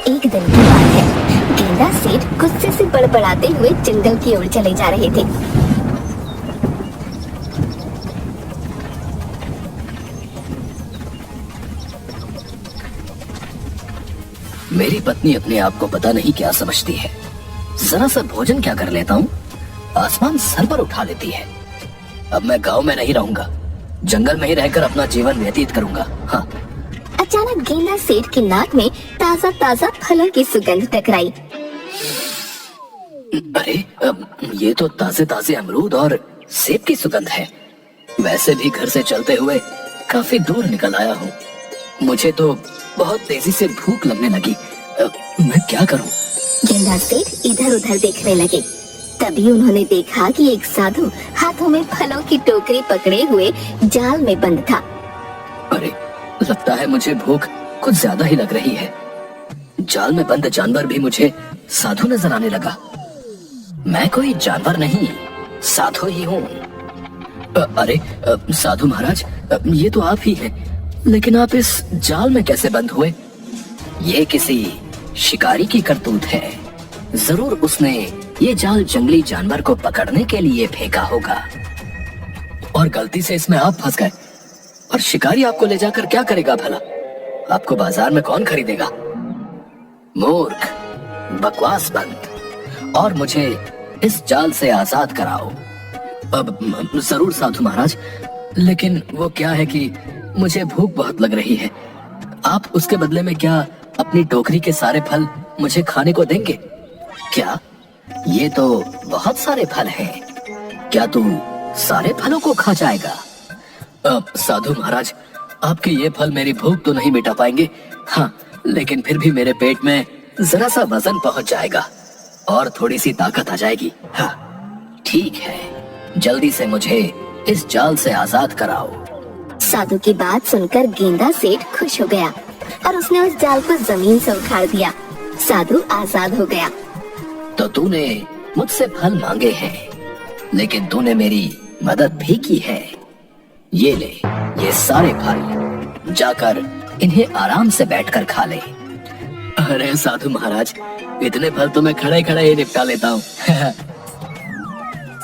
एक दिन की बात है। गेंदा सेठ गुस्से से बड़बड़ाते हुए जंगल की ओर चले जा रहे थे। मेरी पत्नी अपने आप को पता नहीं क्या समझती है। जरा सा भोजन क्या कर लेता हूँ, आसमान सर पर उठा लेती है। अब मैं गांव में नहीं रहूंगा, जंगल में ही रहकर अपना जीवन व्यतीत करूंगा। हाँ। अचानक गेंदा सेठ की नाक में ताजा ताजा फलों की सुगंध टकराई। अरे ये तो ताजे ताजे अमरूद और सेब की सुगंध है। वैसे भी घर से चलते हुए काफी दूर निकल आया हूँ। मुझे तो बहुत तेजी से भूख लगने लगी। मैं क्या करूँ? गेंदा सेठ इधर उधर देखने लगे। तभी उन्होंने देखा कि एक साधु हाथों में फलों की टोकरी पकड़े हुए जाल में बंद था। अरे लगता है मुझे भूख कुछ ज्यादा ही लग रही है। जाल में बंद जानवर भी मुझे साधु नजर आने लगा। मैं कोई जानवर नहीं, साधु ही हूँ। अरे साधु महाराज, ये तो आप ही हैं, लेकिन आप इस जाल में कैसे बंद हुए? ये किसी शिकारी की करतूत है। जरूर उसने ये जाल जंगली जानवर को पकड़ने के लिए फेंका होगा और गलती से इसमें आप फंस गए। और शिकारी आपको ले जाकर क्या करेगा भला? आपको बाजार में कौन खरीदेगा? मूर्ख, बकवास बंद और मुझे इस जाल से आजाद कराओ। अब जरूर साधु महाराज, लेकिन वो क्या है कि मुझे भूख बहुत लग रही है। आप उसके बदले में क्या अपनी टोकरी के सारे फल मुझे खाने को देंगे? क्या? ये तो बहुत सारे फल हैं। क्या तू सारे फलों को खा जाएगा? साधु महाराज, आपके ये फल मेरी भूख तो नहीं मिटा पाएंगे। हाँ, लेकिन फिर भी मेरे पेट में जरा सा वजन पहुंच जाएगा और थोड़ी सी ताकत आ जाएगी। हाँ, ठीक है, जल्दी से मुझे इस जाल से आजाद कराओ। साधु की बात सुनकर गेंदा सेठ खुश हो गया और उसने उस जाल को जमीन से उखाड़ दिया। साधु आजाद हो गया। तो तूने मुझसे फल मांगे हैं, लेकिन तूने मेरी मदद भी की है। ये ले, ये सारे फल, जाकर इन्हें आराम से बैठकर खा ले। अरे साधु महाराज, इतने फल तो मैं खड़े खड़े ही निपटा लेता हूँ।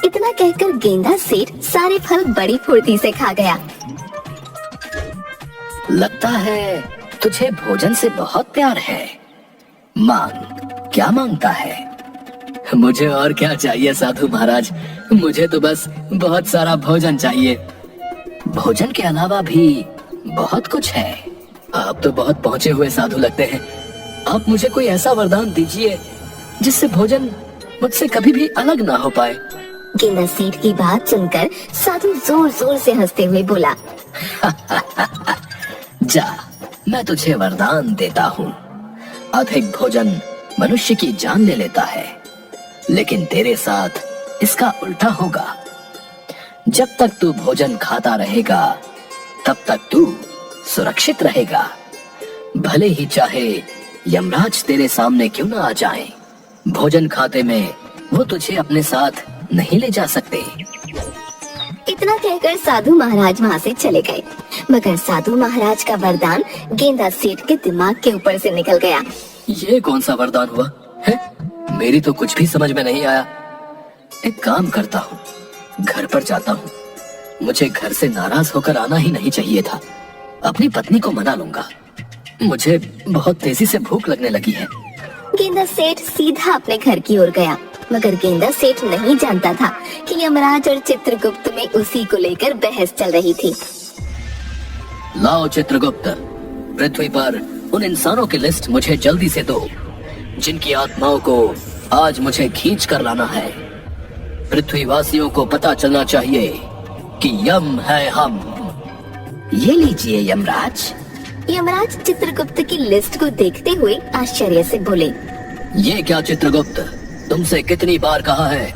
इतना कहकर गेंदा सेठ सारे फल बड़ी फुर्ती से खा गया। लगता है तुझे भोजन से बहुत प्यार है। मांग, क्या मांगता है? मुझे और क्या चाहिए साधु महाराज, मुझे तो बस बहुत सारा भोजन चाहिए। भोजन के अलावा भी बहुत कुछ है। आप तो बहुत पहुंचे हुए साधु लगते हैं। आप मुझे कोई ऐसा वरदान दीजिए जिससे भोजन मुझसे कभी भी अलग ना हो पाए। गेंदा सेठ की बात सुनकर साधु जोर जोर से हंसते हुए बोला, जा, मैं तुझे वरदान देता हूँ। अधिक भोजन मनुष्य की जान ले लेता है, लेकिन तेरे साथ इसका उल्टा होगा। जब तक तू भोजन खाता रहेगा, तब तक तू सुरक्षित रहेगा। भले ही चाहे यमराज तेरे सामने क्यों ना आ जाए, भोजन खाते में वो तुझे अपने साथ नहीं ले जा सकते। इतना कहकर साधु महाराज वहाँ से चले गए। मगर साधु महाराज का वरदान गेंदा सेठ के दिमाग के ऊपर से निकल गया। ये कौन सा वरदान हुआ है? मेरी तो कुछ भी समझ में नहीं आया। एक काम करता हूँ, घर पर जाता हूँ। मुझे घर से नाराज होकर आना ही नहीं चाहिए था। अपनी पत्नी को मना लूंगा। मुझे बहुत तेजी से भूख लगने लगी है। गेंदा सेठ सीधा अपने घर की ओर गया, मगर गेंदा सेठ नहीं जानता था कि यमराज और चित्रगुप्त में उसी को लेकर बहस चल रही थी। लाओ चित्रगुप्त, पृथ्वी पर उन इंसानों की लिस्ट मुझे जल्दी से दो जिनकी आत्माओं को आज मुझे खींच कर लाना है। पृथ्वीवासियों को पता चलना चाहिए कि यम है हम। ये लीजिए यमराज। यमराज चित्रगुप्त की लिस्ट को देखते हुए आश्चर्य से बोले, ये क्या चित्रगुप्त, तुमसे कितनी बार कहा है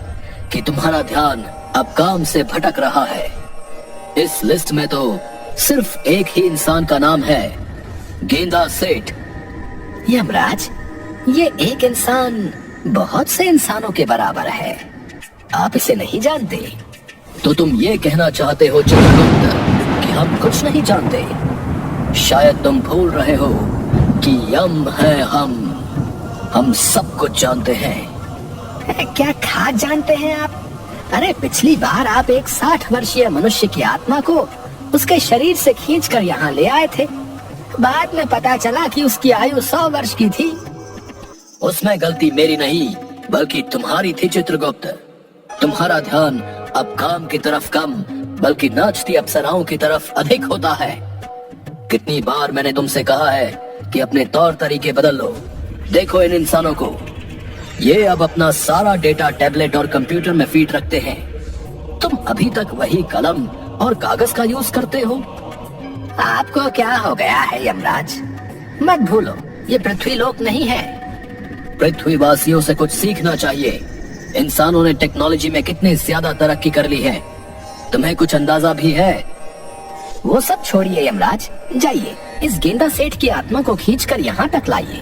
कि तुम्हारा ध्यान अब काम से भटक रहा है। इस लिस्ट में तो सिर्फ एक ही इंसान का नाम है, गेंदा सेठ। यमराज, ये एक इंसान बहुत से इंसानों के बराबर है। आप इसे नहीं जानते? तो तुम ये कहना चाहते हो चित्रगुप्त कि हम कुछ नहीं जानते? शायद तुम भूल रहे हो कि यम है हम। हम सब कुछ जानते हैं। क्या खास जानते हैं आप? अरे पिछली बार आप एक 60 वर्षीय मनुष्य की आत्मा को उसके शरीर से खींचकर यहाँ ले आए थे। बाद में पता चला कि उसकी आयु 100 वर्ष की थी। उसमें गलती मेरी नहीं बल्कि तुम्हारी थी चित्रगुप्त। तुम्हारा ध्यान अब काम की तरफ कम बल्कि नाचती अप्सराओं की तरफ अधिक होता है। कितनी बार मैंने तुमसे कहा है कि अपने तौर तरीके बदल लो। देखो इन इंसानों को, ये अब अपना सारा डेटा टैबलेट और कंप्यूटर में फीड रखते हैं। तुम अभी तक वही कलम और कागज का यूज करते हो। आपको क्या हो गया है यमराज? मत भूलो, ये पृथ्वी लोक नहीं है। पृथ्वीवासियों से कुछ सीखना चाहिए। इंसानों ने टेक्नोलॉजी में कितनी ज्यादा तरक्की कर ली है, तुम्हें कुछ अंदाजा भी है? वो सब छोड़िए यमराज, जाइए इस गेंदा सेठ की आत्मा को खींचकर यहाँ तक लाइए।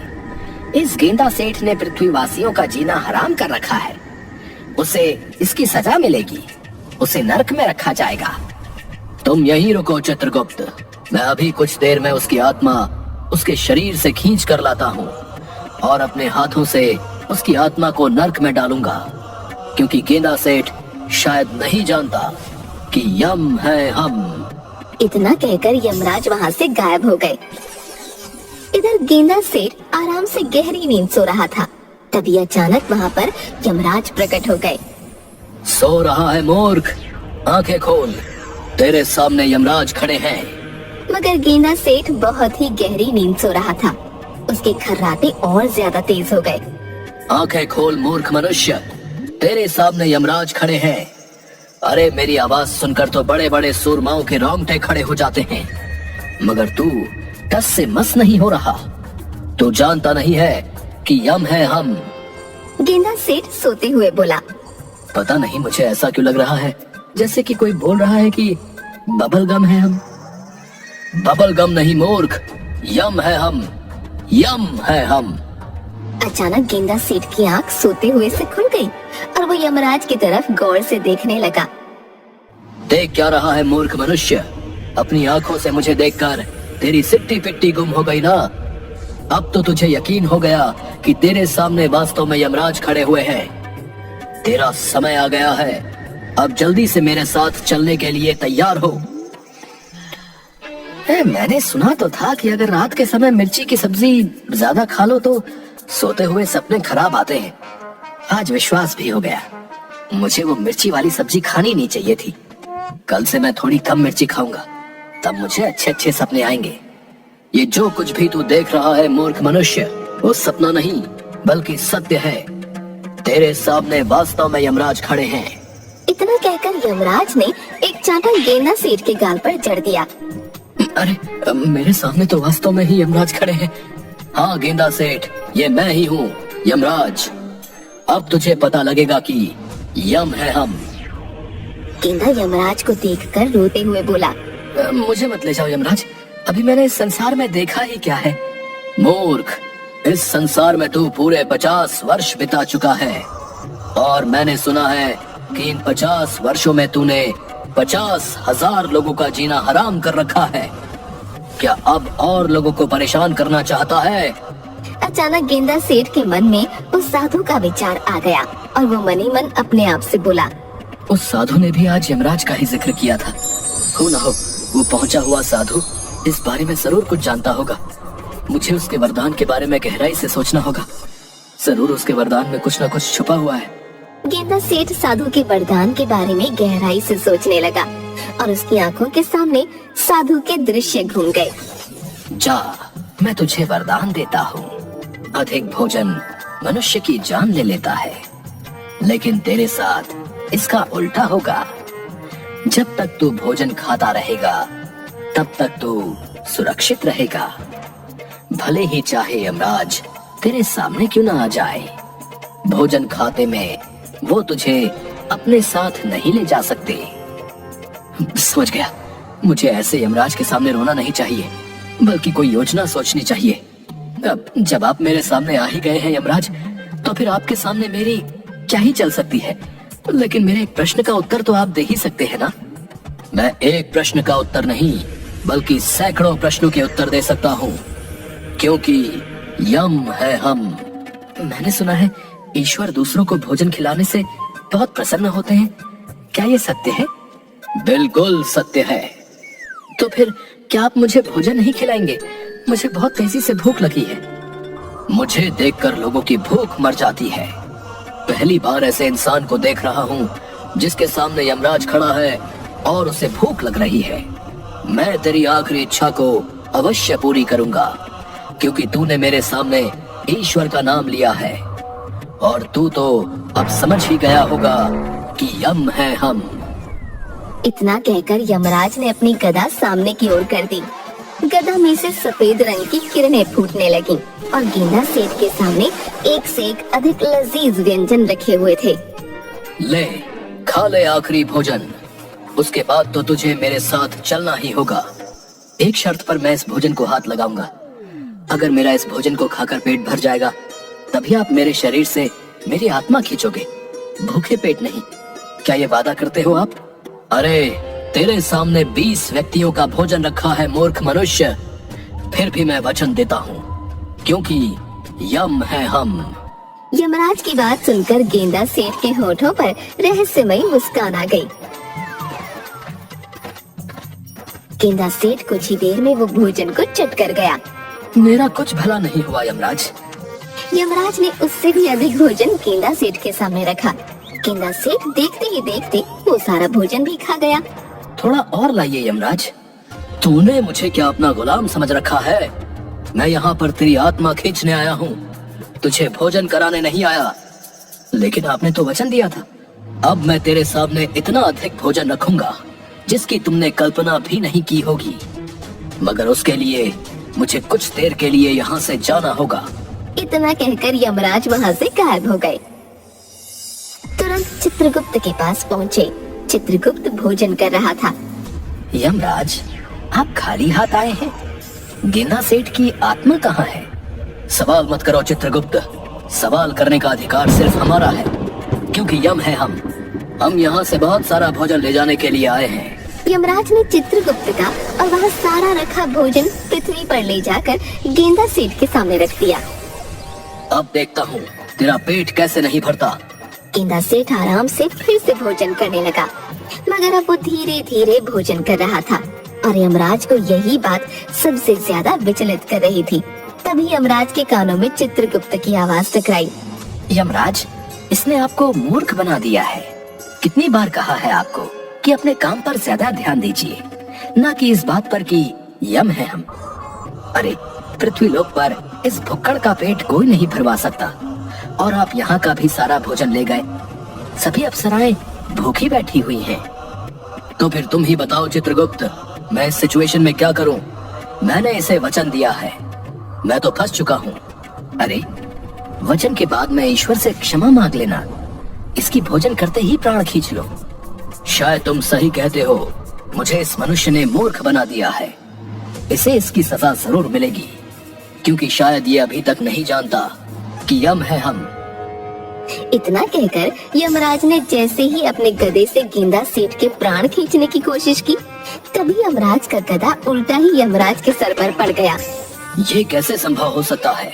इस गेंदा सेठ ने पृथ्वीवासियों का जीना हराम कर रखा है। उसे इसकी सजा मिलेगी, उसे नरक में रखा जाएगा। तुम यहीं रुको चित्रगुप्त, मैं अभी कुछ देर में उसकी आत्मा उसके शरीर से खींच कर लाता हूँ और अपने हाथों से उसकी आत्मा को नरक में डालूंगा, क्योंकि गेंदा सेठ शायद नहीं जानता कि यम है हम। इतना कहकर यमराज वहाँ से गायब हो गए। इधर गेंदा सेठ आराम से गहरी नींद सो रहा था। तभी अचानक वहाँ पर यमराज प्रकट हो गए। सो रहा है मूर्ख, आंखें खोल, तेरे सामने यमराज खड़े हैं। मगर गेंदा सेठ बहुत ही गहरी नींद सो रहा था। उसके खर्राटे और ज्यादा तेज हो गए। आंखें खोल मूर्ख मनुष्य, तेरे सामने यमराज खड़े हैं। अरे मेरी आवाज सुनकर तो बड़े बड़े सूरमाओं के रोंगटे खड़े हो जाते हैं, मगर तू टस से मस नहीं हो रहा। तू जानता नहीं है कि यम है हम। गेंदा सेठ सोते हुए बोला। पता नहीं मुझे ऐसा क्यों लग रहा है जैसे कि कोई बोल रहा है कि बबल गम है हम। बबल गम नहीं मूर्ख, यम है हम, यम है हम। अचानक गेंदा सेठ की आंख सोते हुए से खुल गई और वो यमराज की तरफ गौर से देखने लगा। देख क्या रहा है मूर्ख मनुष्य? अपनी आंखों से मुझे देखकर तेरी सिट्टी पिट्टी गुम हो गई ना? अब तो तुझे यकीन हो गया कि तेरे सामने वास्तव में यमराज खड़े हुए हैं। तेरा समय आ गया है, अब जल्दी से मेरे साथ चलने के लिए तैयार हो। मैंने सुना तो था कि अगर रात के समय मिर्ची की सब्जी ज्यादा खा लो तो सोते हुए सपने खराब आते हैं। आज विश्वास भी हो गया। मुझे वो मिर्ची वाली सब्जी खानी नहीं चाहिए थी। कल से मैं थोड़ी कम मिर्ची खाऊंगा, तब मुझे अच्छे अच्छे सपने आएंगे। ये जो कुछ भी तू देख रहा है मूर्ख मनुष्य, वो सपना नहीं बल्कि सत्य है। तेरे सामने वास्तव में यमराज खड़े हैं। इतना कहकर यमराज ने एक चांटा गेंदा सेठ के गाल पर जड़ दिया। अरे मेरे सामने तो वास्तव में ही यमराज खड़े हैं। हाँ गेंदा सेठ, ये मैं ही हूँ यमराज। अब तुझे पता लगेगा कि यम है हम। गेंदा यमराज को देखकर रोते हुए बोला। मुझे मत ले जाओ यमराज, अभी मैंने इस संसार में देखा ही क्या है। मूर्ख, इस संसार में तू पूरे 50 वर्ष बिता चुका है और मैंने सुना है कि इन 50 वर्षों में तूने 50,000 लोगों का जीना हराम कर रखा है। क्या अब और लोगों को परेशान करना चाहता है? अचानक गेंदा सेठ के मन में उस साधु का विचार आ गया और वो मनी मन अपने आप से बोला। उस साधु ने भी आज यमराज का ही जिक्र किया था। हो ना हो वो पहुंचा हुआ साधु इस बारे में जरूर कुछ जानता होगा। मुझे उसके वरदान के बारे में गहराई से सोचना होगा। जरूर उसके वरदान में कुछ न कुछ छुपा हुआ है। गेंदा सेठ साधु के वरदान के बारे में गहराई से सोचने लगा और उसकी आंखों के सामने साधु के दृश्य घूम गए। जा, मैं तुझे वरदान देता हूँ। अधिक भोजन मनुष्य की जान ले लेता है, लेकिन तेरे साथ इसका उल्टा होगा। जब तक तू भोजन खाता रहेगा तब तक तू सुरक्षित रहेगा। भले ही चाहे यमराज तेरे सामने क्यों ना आ जाए, भोजन खाते में वो तुझे अपने साथ नहीं ले जा सकते। समझ गया, मुझे ऐसे यमराज के सामने रोना नहीं चाहिए, बल्कि कोई योजना सोचनी चाहिए। अब जब आप मेरे सामने आ ही गए हैं यमराज, तो फिर आपके सामने मेरी क्या ही चल सकती है। लेकिन मेरे एक प्रश्न का उत्तर तो आप दे ही सकते हैं ना? मैं एक प्रश्न का उत्तर नहीं बल्कि सैकड़ों प्रश्नों के उत्तर दे सकता हूँ, क्योंकि यम है हम। मैंने सुना है ईश्वर दूसरों को भोजन खिलाने से बहुत प्रसन्न होते हैं। क्या ये सत्य है? बिल्कुल सत्य है। तो फिर क्या आप मुझे भोजन नहीं खिलाएंगे? मुझे बहुत तेजी से भूख लगी है। मुझे देखकर लोगों की भूख मर जाती है। पहली बार ऐसे इंसान को देख रहा हूँ जिसके सामने यमराज खड़ा है और उसे भूख लग रही है। मैं तेरी आखिरी इच्छा को अवश्य पूरी करूंगा, क्योंकि तूने मेरे सामने ईश्वर का नाम लिया है और तू तो अब समझ ही गया होगा कि यम है हम। इतना कहकर यमराज ने अपनी गदा सामने की ओर कर दी। गदा में से सफेद रंग की किरणें फूटने लगीं और गेंदा सेठ के सामने एक से एक अधिक लजीज व्यंजन रखे हुए थे। ले, खा ले आखिरी भोजन, उसके बाद तो तुझे मेरे साथ चलना ही होगा। एक शर्त पर मैं इस भोजन को हाथ लगाऊंगा। अगर मेरा इस भोजन को खाकर पेट भर जाएगा तभी आप मेरे शरीर से मेरी आत्मा खींचोगे, भूखे पेट नहीं। क्या ये वादा करते हो आप? अरे, तेरे सामने 20 व्यक्तियों का भोजन रखा है मूर्ख मनुष्य। फिर भी मैं वचन देता हूँ, क्योंकि यम है हम। यमराज की बात सुनकर गेंदा सेठ के होठों पर रहस्यमयी मुस्कान आ गई। गेंदा सेठ कुछ ही देर में वो भोजन को चट कर गया। मेरा कुछ भला नहीं हुआ यमराज। यमराज ने उससे भी अधिक भोजन गेंदा सेठ के सामने रखा। गेंदा सेठ देखते ही देखते वो सारा भोजन भी खा गया। थोड़ा और लाइए यमराज। तूने मुझे क्या अपना गुलाम समझ रखा है? मैं यहाँ पर तेरी आत्मा खींचने आया हूँ, तुझे भोजन कराने नहीं आया। लेकिन आपने तो वचन दिया था। अब मैं तेरे सामने इतना अधिक भोजन रखूंगा जिसकी तुमने कल्पना भी नहीं की होगी, मगर उसके लिए मुझे कुछ देर के लिए यहाँ से जाना होगा। इतना कहकर यमराज वहाँ से गायब हो गए। तुरंत चित्रगुप्त के पास पहुँचे। चित्रगुप्त भोजन कर रहा था। यमराज, आप खाली हाथ आए हैं। गेंदा सेठ की आत्मा कहाँ है? सवाल मत करो चित्रगुप्त। सवाल करने का अधिकार सिर्फ हमारा है, क्योंकि यम है हम यहाँ से बहुत सारा भोजन ले जाने के लिए आए हैं। यमराज ने चित्रगुप्त का और वहाँ सारा रखा भोजन पृथ्वी पर ले जाकर गेंदा सेठ के सामने रख दिया। अब देखता हूँ तेरा पेट कैसे नहीं भरता। गेंदा सेठ आराम से फिर से भोजन करने लगा, मगर अब वो धीरे धीरे भोजन कर रहा था और यमराज को यही बात सबसे ज्यादा विचलित कर रही थी। तभी यमराज के कानों में चित्रगुप्त की आवाज टकराई। यमराज, इसने आपको मूर्ख बना दिया है। कितनी बार कहा है आपको कि अपने काम पर ज्यादा ध्यान दीजिए, न कि इस बात पर कि यम है हम। अरे, पृथ्वी लोक पर इस भुक्कड़ का पेट कोई नहीं भरवा सकता और आप यहाँ का भी सारा भोजन ले गए। सभी अप्सराएं भूखी बैठी हुई हैं। तो फिर तुम ही बताओ चित्रगुप्त, मैं इस सिचुएशन में क्या करूं? मैंने इसे वचन दिया है, मैं तो फंस चुका हूँ। अरे, वचन के बाद में ईश्वर से क्षमा मांग लेना। इसकी भोजन करते ही प्राण खींच लो। शायद तुम सही कहते हो, मुझे इस मनुष्य ने मूर्ख बना दिया है। इसे इसकी सजा जरूर मिलेगी, क्योंकि शायद ये अभी तक नहीं जानता कि यम है हम। इतना कहकर यमराज ने जैसे ही अपने गदे से गेंदा सेठ के प्राण खींचने की कोशिश की, तभी यमराज का गदा उल्टा ही यमराज के सर पर पड़ गया। ये कैसे संभव हो सकता है?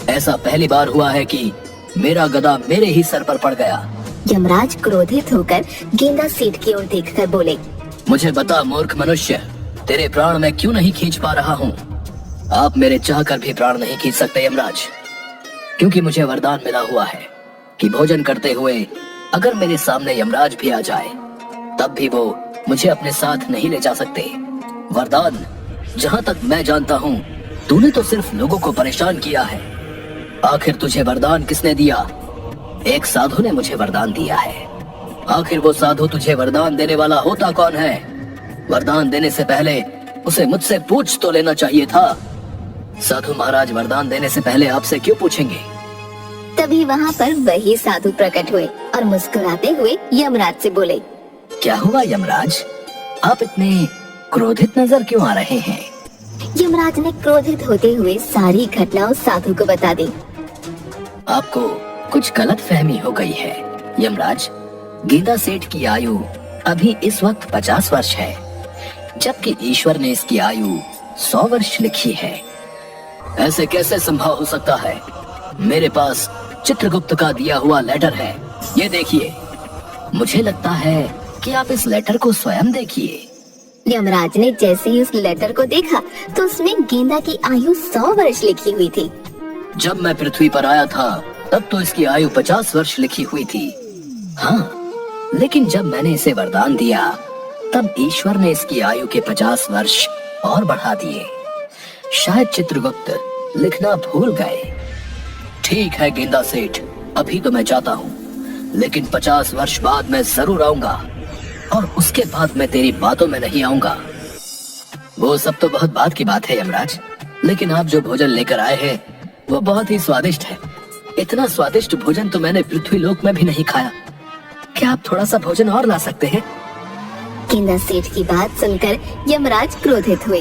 ऐसा पहली बार हुआ है कि मेरा गदा मेरे ही सर पर पड़ गया। यमराज क्रोधित होकर गेंदा सेठ की ओर देखकर बोले, मुझे बता मूर्ख मनुष्य, तेरे प्राण मैं क्यों नहीं खींच पा रहा हूँ? आप मेरे चाहकर भी प्राण नहीं खींच सकते यमराज, क्योंकि मुझे वरदान मिला हुआ है कि भोजन करते हुए अगर मेरे सामने यमराज भी आ जाए तब भी वो मुझे अपने साथ नहीं ले जा सकते। वरदान, जहाँ तक मैं जानता हूँ तूने तो सिर्फ लोगों को परेशान किया है। आखिर तुझे वरदान किसने दिया? एक साधु ने मुझे वरदान दिया है। आखिर वो साधु तुझे वरदान देने वाला होता कौन है? वरदान देने से पहले उसे मुझसे पूछ तो लेना चाहिए था। साधु महाराज वरदान देने से पहले आपसे क्यों पूछेंगे? तभी वहाँ पर वही साधु प्रकट हुए और मुस्कुराते हुए यमराज से बोले, क्या हुआ यमराज, आप इतने क्रोधित नजर क्यों आ रहे हैं? यमराज ने क्रोधित होते हुए सारी घटना उस साधु को बता दी। आपको कुछ गलत फहमी हो गई है यमराज। गेंदा सेठ की आयु अभी इस वक्त 50 वर्ष है, जबकि ईश्वर ने इसकी आयु 100 वर्ष लिखी है। ऐसे कैसे संभव हो सकता है? मेरे पास चित्रगुप्त का दिया हुआ लेटर है, ये देखिए। मुझे लगता है कि आप इस लेटर को स्वयं देखिए। यमराज ने जैसे ही उस लेटर को देखा तो उसमें गेंदा की आयु 100 वर्ष लिखी हुई थी। जब मैं पृथ्वी पर आया था तब तो इसकी आयु 50 वर्ष लिखी हुई थी। हाँ, लेकिन जब मैंने इसे वरदान दिया तब ईश्वर ने इसकी आयु के 50 वर्ष और बढ़ा दिए। शायद चित्रगुप्त लिखना भूल गए। ठीक है गेंदा सेठ, अभी तो मैं जाता हूँ, लेकिन 50 वर्ष बाद मैं जरूर आऊंगा, और उसके बाद मैं तेरी बातों में नहीं आऊंगा। वो सब तो बहुत बात की बात है यमराज, लेकिन आप जो भोजन लेकर आए हैं वो बहुत ही स्वादिष्ट है। इतना स्वादिष्ट भोजन तो मैंने पृथ्वी लोक में भी नहीं खाया। क्या आप थोड़ा सा भोजन और ला सकते हैं? गेंदा सेठ की बात सुनकर यमराज क्रोधित हुए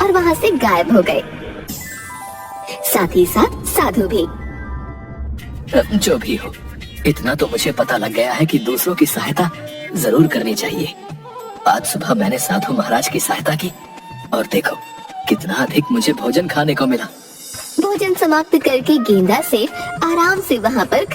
और वहाँ से गायब हो गए। साथ ही साथ साधु भी। जो भी हो, इतना तो मुझे पता लग गया है कि दूसरों की सहायता जरूर करनी चाहिए। आज सुबह मैंने साधु महाराज की सहायता की और देखो कितना अधिक मुझे भोजन खाने को मिला। भोजन समाप्त करके गेंदा सेठ आराम से वहाँ पर